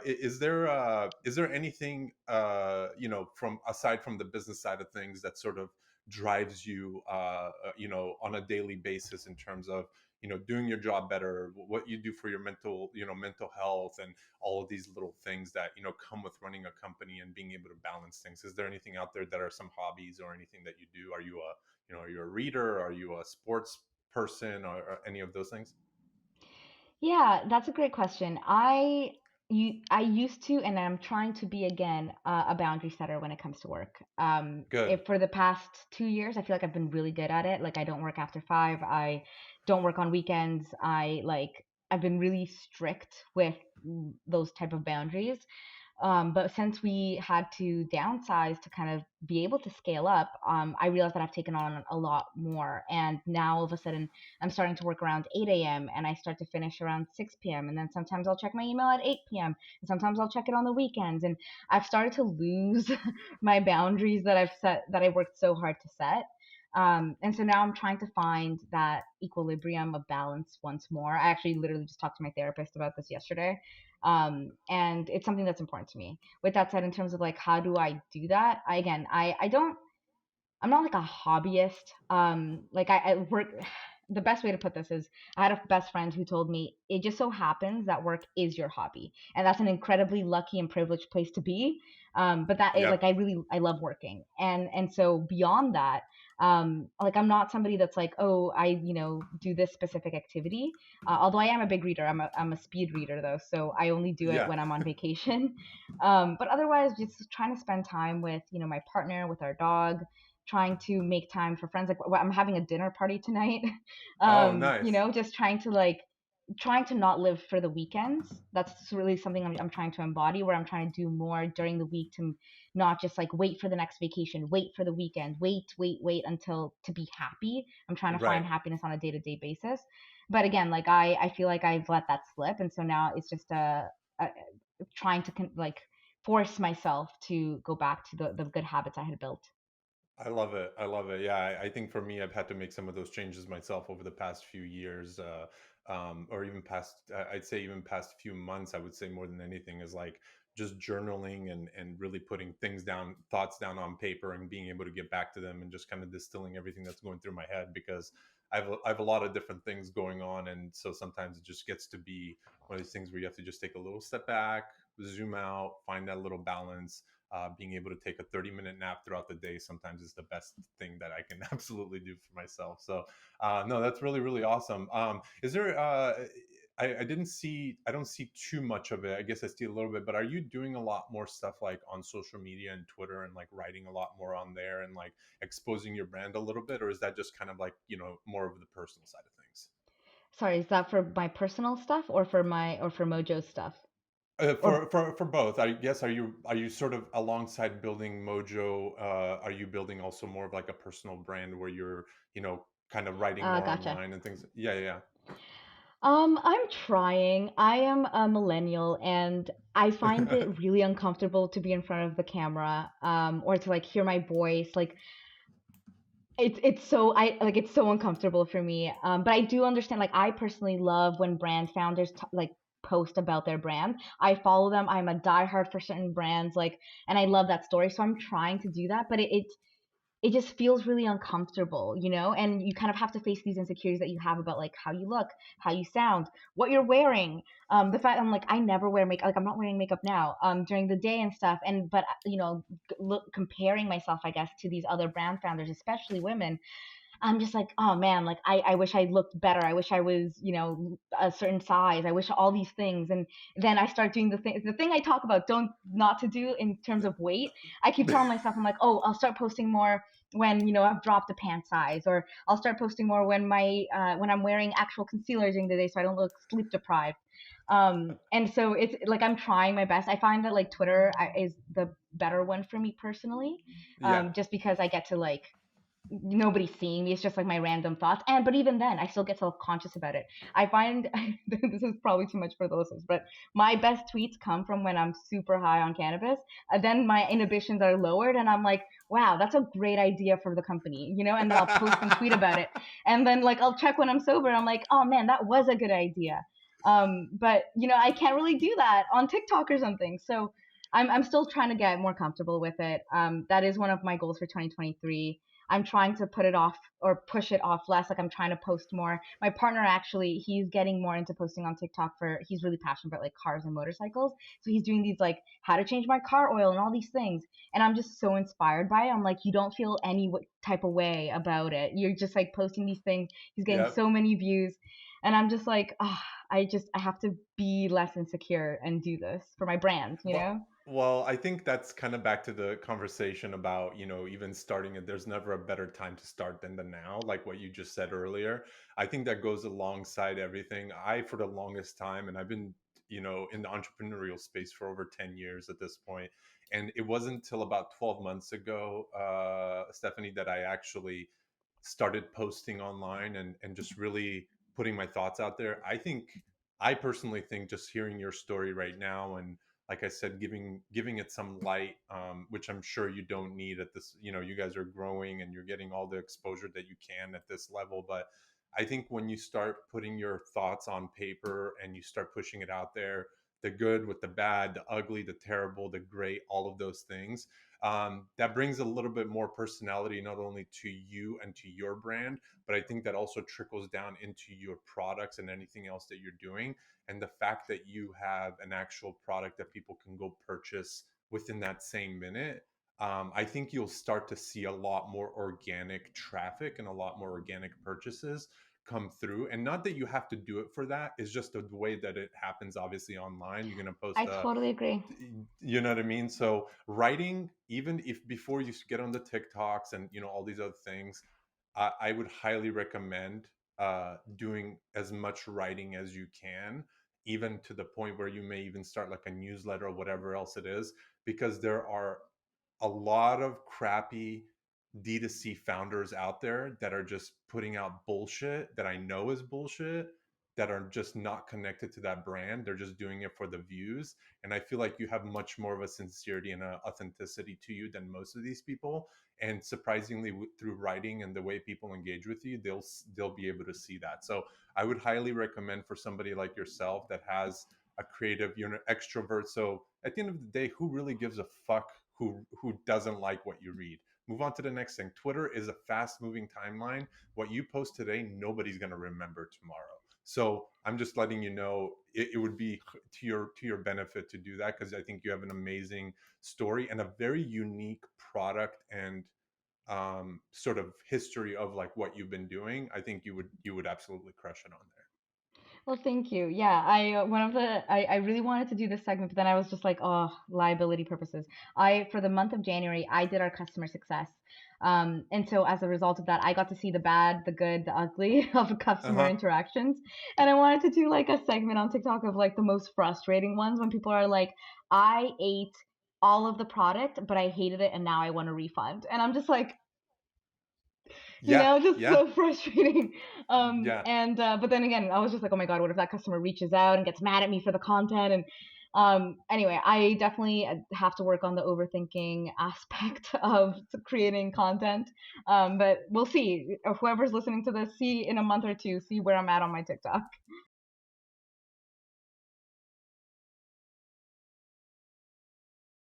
is there anything from aside from the business side of things that sort of drives you on a daily basis in terms of doing your job better, what you do for your mental health, and all of these little things that come with running a company and being able to balance things? Is there anything out there that are some hobbies or anything that you do? Are you are you a reader? Are you a sports person, or any of those things? Yeah, that's a great question. I used to, and I'm trying to be again a boundary setter when it comes to work. Good. If for the past 2 years, I feel like I've been really good at it. Like I don't work after 5. I don't work on weekends. I've been really strict with those type of boundaries. But since we had to downsize to kind of be able to scale up, I realized that I've taken on a lot more. And now all of a sudden, I'm starting to work around 8 a.m. and I start to finish around 6 p.m. And then sometimes I'll check my email at 8 p.m. And sometimes I'll check it on the weekends. And I've started to lose my boundaries that I've set, that I worked so hard to set. And so now I'm trying to find that equilibrium of balance once more. I actually literally just talked to my therapist about this yesterday. And it's something that's important to me. With that said, in terms of like how do I do that, I don't, I'm not like a hobbyist. I work. The best way to put this is I had a best friend who told me it just so happens that work is your hobby, and that's an incredibly lucky and privileged place to be. But Yep. I love working, and so beyond that, like I'm not somebody that's like, oh, I do this specific activity. Although I am a big reader, I'm a speed reader though, so I only do it Yeah. when I'm on vacation. But otherwise, just trying to spend time with my partner, with our dog, trying to make time for friends. Like I'm having a dinner party tonight. Oh, nice. Just trying to not live for the weekends. That's really something I'm trying to embody, where I'm trying to do more during the week to not just like wait for the next vacation, wait for the weekend, wait until to be happy. I'm trying to find Right. happiness on a day-to-day basis. But again, like I feel like I've let that slip. And so now it's just a trying to like force myself to go back to the good habits I had built. I love it. I love it. Yeah, I think for me, I've had to make some of those changes myself over the past few years, or even past. I'd say even past few months. I would say more than anything is like just journaling and really putting things down, thoughts down on paper, and being able to get back to them, and just kind of distilling everything that's going through my head, because I have a lot of different things going on, and so sometimes it just gets to be one of these things where you have to just take a little step back, zoom out, find that little balance. Being able to take a 30-minute nap throughout the day sometimes is the best thing that I can absolutely do for myself. So, no, that's really, really awesome. Is there, I didn't see, I don't see too much of it. I guess I see a little bit, but are you doing a lot more stuff like on social media and Twitter, and like writing a lot more on there and like exposing your brand a little bit? Or is that just kind of like, more of the personal side of things? Sorry, is that for my personal stuff or for Mojo's stuff? Or For both, I guess. Are you sort of alongside building Mojo? Are you building also more of like a personal brand where you're kind of writing more gotcha. online and things? Yeah, yeah, yeah. I'm trying. I am a millennial and I find it really uncomfortable to be in front of the camera, or to like hear my voice. Like it's so uncomfortable for me. But I do understand. Like I personally love when brand founders like post about their brand. I follow them. I'm a diehard for certain brands. Like, and I love that story. So I'm trying to do that, but it just feels really uncomfortable, and you kind of have to face these insecurities that you have about like how you look, how you sound, what you're wearing. The fact I'm like, I never wear makeup, like I'm not wearing makeup now, during the day and stuff. And, but, comparing myself, I guess, to these other brand founders, especially women, I'm just like, oh man, like I wish I looked better. I wish I was, a certain size. I wish all these things. And then I start doing the thing I talk about, don't not to do in terms of weight. I keep telling myself, I'm like, oh, I'll start posting more when, I've dropped a pant size, or I'll start posting more when when I'm wearing actual concealer during the day so I don't look sleep deprived. And so it's like I'm trying my best. I find that like Twitter is the better one for me personally, Yeah. just because I get to like nobody's seeing me. It's just like my random thoughts. And but even then, I still get self-conscious about it. I find this is probably too much for the listeners, but my best tweets come from when I'm super high on cannabis. Then my inhibitions are lowered, and I'm like, wow, that's a great idea for the company, And then I'll post and tweet about it. And then like I'll check when I'm sober. I'm like, oh man, that was a good idea. But I can't really do that on TikTok or something. So I'm still trying to get more comfortable with it. That is one of my goals for 2023. I'm trying to put it off or push it off less. Like I'm trying to post more. My partner actually, he's getting more into posting on TikTok he's really passionate about like cars and motorcycles. So he's doing these like how to change my car oil and all these things. And I'm just so inspired by it. I'm like, you don't feel any type of way about it. You're just like posting these things. He's getting Yep. so many views. And I'm just like, I have to be less insecure and do this for my brand, you Well, know? well, I think that's kind of back to the conversation about, even starting it. There's never a better time to start than the now, like what you just said earlier. I think that goes alongside everything. For the longest time, and I've been, in the entrepreneurial space for over 10 years at this point, and it wasn't until about 12 months ago, Stephanie, that I actually started posting online and just really putting my thoughts out there. I personally think just hearing your story right now and like I said, giving it some light, which I'm sure you don't need at this. You guys are growing and you're getting all the exposure that you can at this level. But I think when you start putting your thoughts on paper and you start pushing it out there, the good with the bad, the ugly, the terrible, the great, all of those things, that brings a little bit more personality not only to you and to your brand, but I think that also trickles down into your products and anything else that you're doing, and the fact that you have an actual product that people can go purchase within that same minute. I think you'll start to see a lot more organic traffic and a lot more organic purchases come through. And not that you have to do it for that, it's just the way that it happens. Obviously online you're going to post I totally agree. you know what I mean? So writing, even if before you get on the TikToks and all these other things, I would highly recommend doing as much writing as you can, even to the point where you may even start like a newsletter or whatever else it is, because there are a lot of crappy D2C founders out there that are just putting out bullshit that I know is bullshit, that are just not connected to that brand. They're just doing it for the views. And I feel like you have much more of a sincerity and a authenticity to you than most of these people. And surprisingly, through writing and the way people engage with you, they'll be able to see that. So I would highly recommend for somebody like yourself that has a creative, you're an extrovert. So at the end of the day, who really gives a fuck who doesn't like what you read? Move on to the next thing. Twitter is a fast moving timeline. What you post today, nobody's going to remember tomorrow. So I'm just letting you know it would be to your benefit to do that, because I think you have an amazing story and a very unique product and sort of history of like what you've been doing. I think you would absolutely crush it on there. Well, thank you. Yeah, I really wanted to do this segment, but then I was just like, oh, liability purposes. For the month of January, I did our customer success. And so as a result of that, I got to see the bad, the good, the ugly of Uh customer huh. interactions. And I wanted to do like a segment on TikTok of like the most frustrating ones when people are like, I ate all of the product, but I hated it and now I want a refund. And I'm just like, Yeah. just Yeah. so frustrating. Yeah. And but then again, I was just like, oh my god, what if that customer reaches out and gets mad at me for the content? And anyway, I definitely have to work on the overthinking aspect of creating content. But we'll see. Whoever's listening to this, see in a month or two, see where I'm at on my TikTok.